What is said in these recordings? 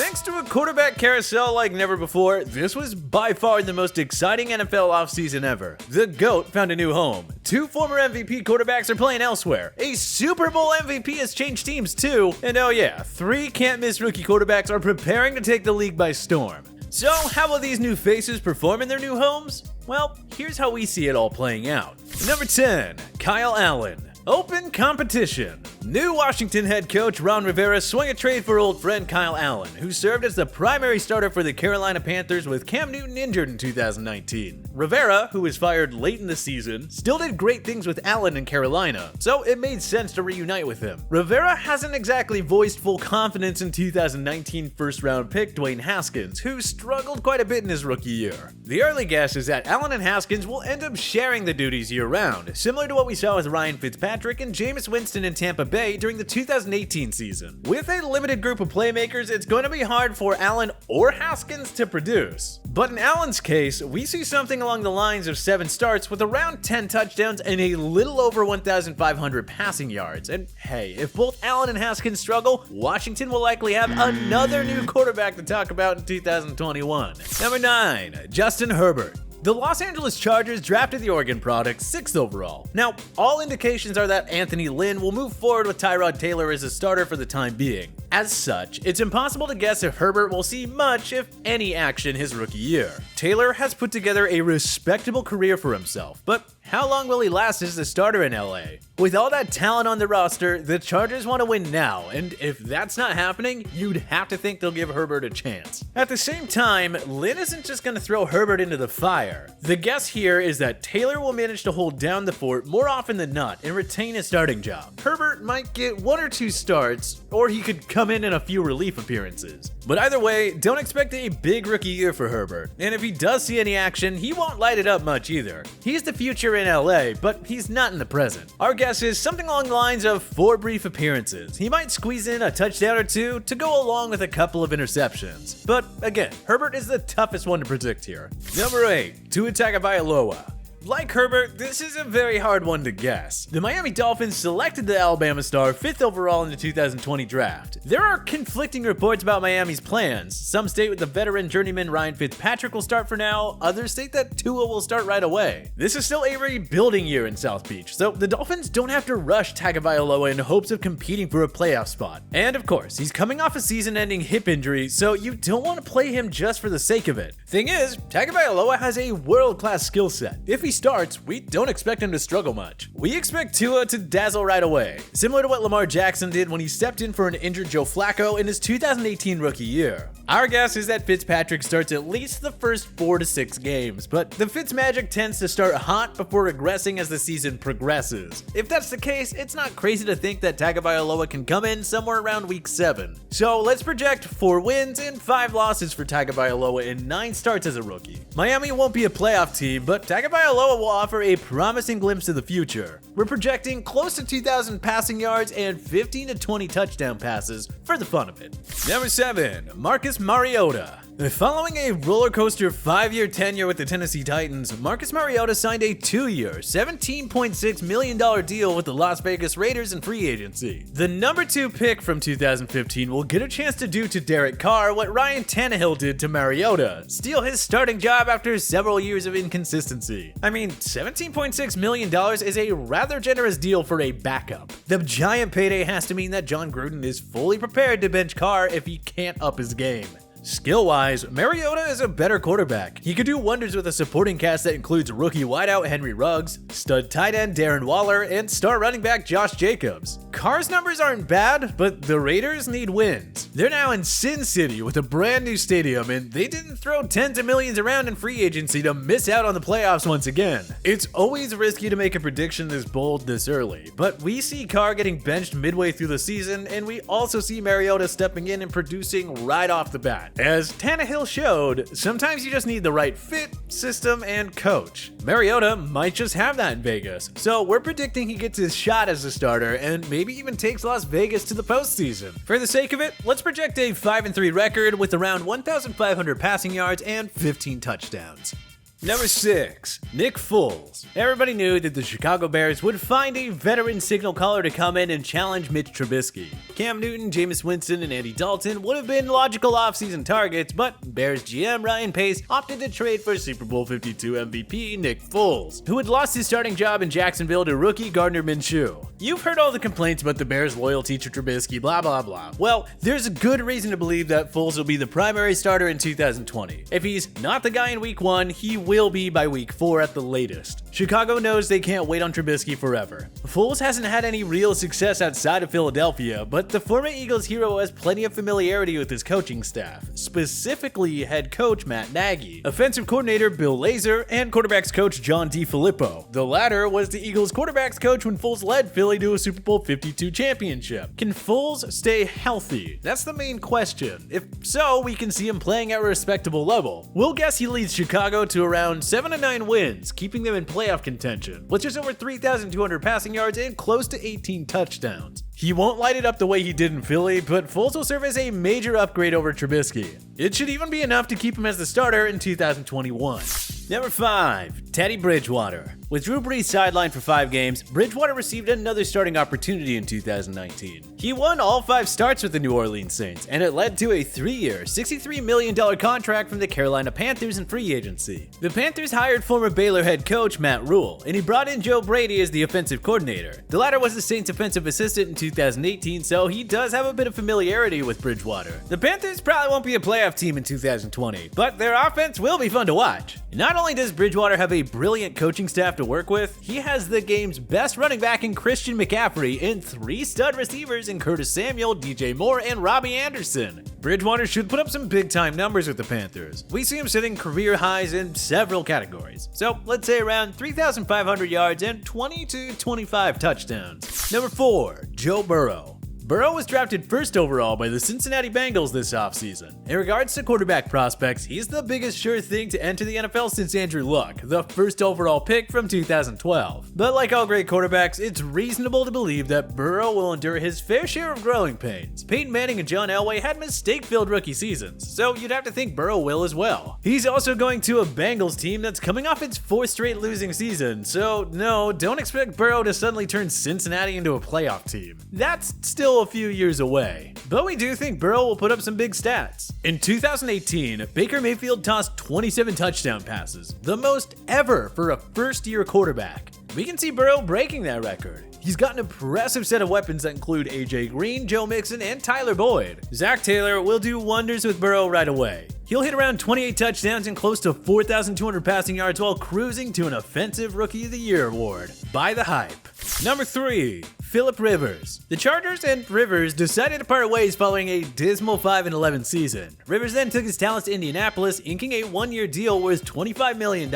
Thanks to a quarterback carousel like never before, this was by far the most exciting NFL offseason ever. The GOAT found a new home. 2 former MVP quarterbacks are playing elsewhere. A Super Bowl MVP has changed teams too. And oh yeah, 3 can't-miss rookie quarterbacks are preparing to take the league by storm. So how will these new faces perform in their new homes? Well, here's how we see it all playing out. Number 10, Kyle Allen. Open competition. New Washington head coach Ron Rivera swung a trade for old friend Kyle Allen, who served as the primary starter for the Carolina Panthers with Cam Newton injured in 2019. Rivera, who was fired late in the season, still did great things with Allen in Carolina, so it made sense to reunite with him. Rivera hasn't exactly voiced full confidence in 2019 first-round pick Dwayne Haskins, who struggled quite a bit in his rookie year. The early guess is that Allen and Haskins will end up sharing the duties year-round, similar to what we saw with Ryan Fitzpatrick and Jameis Winston in Tampa Bay during the 2018 season. With a limited group of playmakers, it's going to be hard for Allen or Haskins to produce. But in Allen's case, we see something along the lines of 7 starts with around 10 touchdowns and a little over 1,500 passing yards. And hey, if both Allen and Haskins struggle, Washington will likely have another new quarterback to talk about in 2021. Number 9, Justin Herbert. The Los Angeles Chargers drafted the Oregon product 6th overall. Now, all indications are that Anthony Lynn will move forward with Tyrod Taylor as a starter for the time being. As such, it's impossible to guess if Herbert will see much, if any, action his rookie year. Taylor has put together a respectable career for himself, but how long will he last as the starter in LA? With all that talent on the roster, the Chargers want to win now, and if that's not happening, you'd have to think they'll give Herbert a chance. At the same time, Lynn isn't just going to throw Herbert into the fire. The guess here is that Taylor will manage to hold down the fort more often than not and retain his starting job. Herbert might get 1 or 2 starts, or he could come in a few relief appearances. But either way, don't expect a big rookie year for Herbert, and if he does see any action, he won't light it up much either. He's the future in LA, but he's not in the present. Our guess is something along the lines of 4 brief appearances. He might squeeze in a touchdown or 2 to go along with a couple of interceptions. But again, Herbert is the toughest one to predict here. Number 8, Tua Tagovailoa. Like Herbert, this is a very hard one to guess. The Miami Dolphins selected the Alabama star 5th overall in the 2020 draft. There are conflicting reports about Miami's plans. Some state with the veteran journeyman Ryan Fitzpatrick will start for now, others state that Tua will start right away. This is still a rebuilding year in South Beach, so the Dolphins don't have to rush Tagovailoa in hopes of competing for a playoff spot. And of course, he's coming off a season-ending hip injury, so you don't want to play him just for the sake of it. Thing is, Tagovailoa has a world-class skill set. If he starts, we don't expect him to struggle much. We expect Tua to dazzle right away, similar to what Lamar Jackson did when he stepped in for an injured Joe Flacco in his 2018 rookie year. Our guess is that Fitzpatrick starts at least the first 4 to 6 games, but the Fitzmagic tends to start hot before regressing as the season progresses. If that's the case, it's not crazy to think that Tagovailoa can come in somewhere around week 7. So let's project 4 wins and 5 losses for Tagovailoa in 9 starts as a rookie. Miami won't be a playoff team, but Tagovailoa will offer a promising glimpse of the future. We're projecting close to 2,000 passing yards and 15 to 20 touchdown passes for the fun of it. Number 7, Marcus Mariota. Following a roller coaster 5-year tenure with the Tennessee Titans, Marcus Mariota signed a 2-year, $17.6 million deal with the Las Vegas Raiders in free agency. The number 2 pick from 2015 will get a chance to do to Derek Carr what Ryan Tannehill did to Mariota, steal his starting job after several years of inconsistency. I mean, $17.6 million is a rather generous deal for a backup. The giant payday has to mean that John Gruden is fully prepared to bench Carr if he can't up his game. Skill-wise, Mariota is a better quarterback. He could do wonders with a supporting cast that includes rookie wideout Henry Ruggs, stud tight end Darren Waller, and star running back Josh Jacobs. Carr's numbers aren't bad, but the Raiders need wins. They're now in Sin City with a brand new stadium, and they didn't throw tens of millions around in free agency to miss out on the playoffs once again. It's always risky to make a prediction this bold this early, but we see Carr getting benched midway through the season, and we also see Mariota stepping in and producing right off the bat. As Tannehill showed, sometimes you just need the right fit, system, and coach. Mariota might just have that in Vegas, so we're predicting he gets his shot as a starter and maybe even takes Las Vegas to the postseason. For the sake of it, let's project a 5-3 record with around 1,500 passing yards and 15 touchdowns. Number 6, Nick Foles. Everybody knew that the Chicago Bears would find a veteran signal caller to come in and challenge Mitch Trubisky. Cam Newton, Jameis Winston, and Andy Dalton would have been logical offseason targets, but Bears GM Ryan Pace opted to trade for Super Bowl 52 MVP Nick Foles, who had lost his starting job in Jacksonville to rookie Gardner Minshew. You've heard all the complaints about the Bears' loyalty to Trubisky, blah blah blah. Well, there's a good reason to believe that Foles will be the primary starter in 2020. If he's not the guy in week 1, he will be by week 4 at the latest. Chicago knows they can't wait on Trubisky forever. Foles hasn't had any real success outside of Philadelphia, but the former Eagles hero has plenty of familiarity with his coaching staff, specifically head coach Matt Nagy, offensive coordinator Bill Lazor, and quarterbacks coach John DeFilippo. The latter was the Eagles quarterbacks coach when Foles led Philly to a Super Bowl 52 championship. Can Foles stay healthy? That's the main question. If so, we can see him playing at a respectable level. We'll guess he leads Chicago to around 7 to 9 wins, keeping them in playoff contention, with just over 3,200 passing yards and close to 18 touchdowns. He won't light it up the way he did in Philly, but Foles will serve as a major upgrade over Trubisky. It should even be enough to keep him as the starter in 2021. Number 5, Teddy Bridgewater. With Drew Brees sidelined for 5 games, Bridgewater received another starting opportunity in 2019. He won all 5 starts with the New Orleans Saints, and it led to a 3-year, $63 million contract from the Carolina Panthers in free agency. The Panthers hired former Baylor head coach Matt Rule, and he brought in Joe Brady as the offensive coordinator. The latter was the Saints' offensive assistant in 2018, so he does have a bit of familiarity with Bridgewater. The Panthers probably won't be a playoff team in 2020, but their offense will be fun to watch. Not only does Bridgewater have a brilliant coaching staff to work with, he has the game's best running back in Christian McCaffrey and 3 stud receivers in Curtis Samuel, DJ Moore, and Robbie Anderson. Bridgewater should put up some big-time numbers with the Panthers. We see him setting career highs in several categories, so let's say around 3,500 yards and 20 to 25 touchdowns. Number 4, Joe Burrow. Burrow was drafted first overall by the Cincinnati Bengals this offseason. In regards to quarterback prospects, he's the biggest sure thing to enter the NFL since Andrew Luck, the first overall pick from 2012. But like all great quarterbacks, it's reasonable to believe that Burrow will endure his fair share of growing pains. Peyton Manning and John Elway had mistake-filled rookie seasons, so you'd have to think Burrow will as well. He's also going to a Bengals team that's coming off its 4th straight losing season, so no, don't expect Burrow to suddenly turn Cincinnati into a playoff team. That's still a few years away. But we do think Burrow will put up some big stats. In 2018, Baker Mayfield tossed 27 touchdown passes, the most ever for a first-year quarterback. We can see Burrow breaking that record. He's got an impressive set of weapons that include AJ Green, Joe Mixon, and Tyler Boyd. Zach Taylor will do wonders with Burrow right away. He'll hit around 28 touchdowns and close to 4,200 passing yards while cruising to an Offensive Rookie of the Year award. Buy the hype. Number 3, Phillip Rivers. The Chargers and Rivers decided to part ways following a dismal 5-11 season. Rivers then took his talents to Indianapolis, inking a 1-year deal worth $25 million.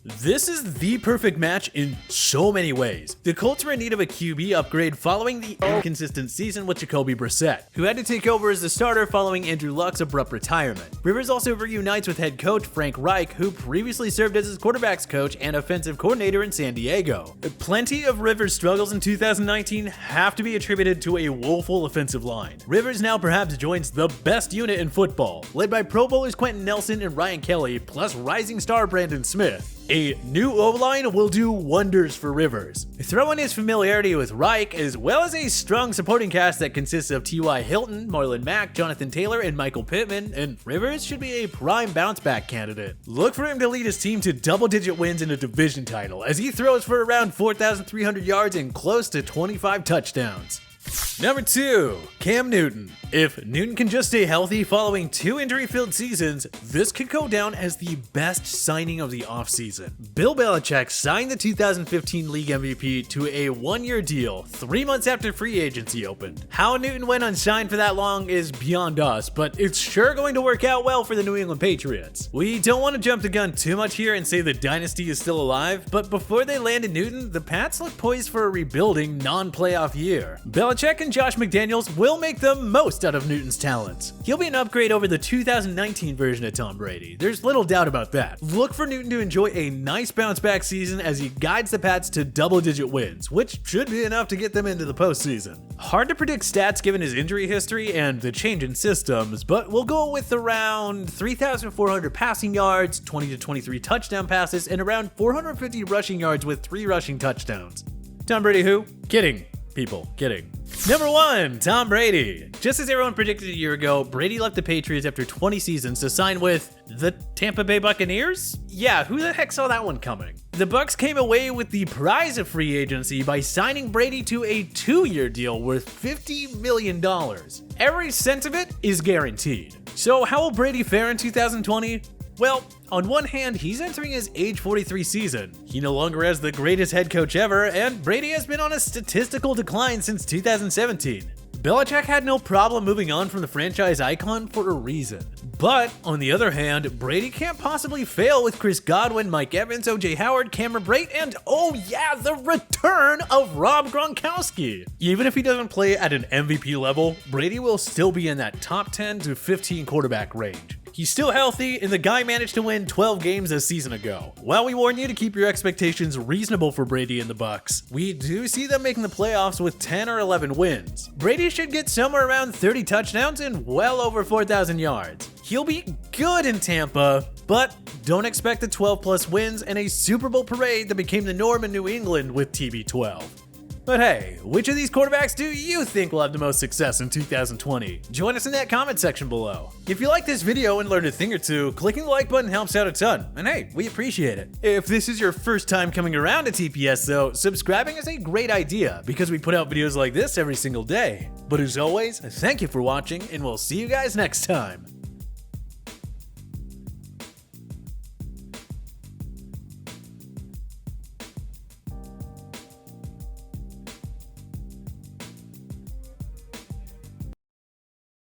This is the perfect match in so many ways. The Colts were in need of a QB upgrade following the inconsistent season with Jacoby Brissett, who had to take over as the starter following Andrew Luck's abrupt retirement. Rivers also reunites with head coach Frank Reich, who previously served as his quarterback's coach and offensive coordinator in San Diego. Plenty of Rivers' struggles in 2019 have to be attributed to a woeful offensive line. Rivers now perhaps joins the best unit in football, led by Pro Bowlers Quentin Nelson and Ryan Kelly, plus rising star Brandon Smith. A new O-line will do wonders for Rivers. Throw in his familiarity with Reich, as well as a strong supporting cast that consists of T.Y. Hilton, Marlon Mack, Jonathan Taylor, and Michael Pittman, and Rivers should be a prime bounce-back candidate. Look for him to lead his team to double-digit wins in a division title, as he throws for around 4,300 yards and close to 25 touchdowns. Number 2, Cam Newton. If Newton can just stay healthy following 2 injury-filled seasons, this could go down as the best signing of the offseason. Bill Belichick signed the 2015 league MVP to a 1-year deal 3 months after free agency opened. How Newton went unsigned for that long is beyond us, but it's sure going to work out well for the New England Patriots. We don't want to jump the gun too much here and say the dynasty is still alive, but before they landed Newton, the Pats look poised for a rebuilding, non-playoff year. Belichick and Josh McDaniels will make the most out of Newton's talents. He'll be an upgrade over the 2019 version of Tom Brady. There's little doubt about that. Look for Newton to enjoy a nice bounce-back season as he guides the Pats to double-digit wins, which should be enough to get them into the postseason. Hard to predict stats given his injury history and the change in systems, but we'll go with around 3,400 passing yards, 20 to 23 touchdown passes, and around 450 rushing yards with 3 rushing touchdowns. Tom Brady who? Kidding. people. Kidding. Number 1, Tom Brady. Just as everyone predicted a year ago, Brady left the Patriots after 20 seasons to sign with the Tampa Bay Buccaneers? Yeah, who the heck saw that one coming? The Bucs came away with the prize of free agency by signing Brady to a 2-year deal worth $50 million. Every cent of it is guaranteed. So how will Brady fare in 2020? Well, on one hand, he's entering his age 43 season. He no longer has the greatest head coach ever, and Brady has been on a statistical decline since 2017. Belichick had no problem moving on from the franchise icon for a reason. But, on the other hand, Brady can't possibly fail with Chris Godwin, Mike Evans, OJ Howard, Cameron Brate, and oh yeah, the return of Rob Gronkowski. Even if he doesn't play at an MVP level, Brady will still be in that top 10 to 15 quarterback range. He's still healthy, and the guy managed to win 12 games a season ago. While we warn you to keep your expectations reasonable for Brady and the Bucs, we do see them making the playoffs with 10 or 11 wins. Brady should get somewhere around 30 touchdowns and well over 4,000 yards. He'll be good in Tampa, but don't expect the 12-plus wins and a Super Bowl parade that became the norm in New England with TB12. But hey, which of these quarterbacks do you think will have the most success in 2020? Join us in that comment section below. If you like this video and learned a thing or two, clicking the like button helps out a ton, and hey, we appreciate it. If this is your first time coming around to TPS though, subscribing is a great idea because we put out videos like this every single day. But as always, thank you for watching, and we'll see you guys next time.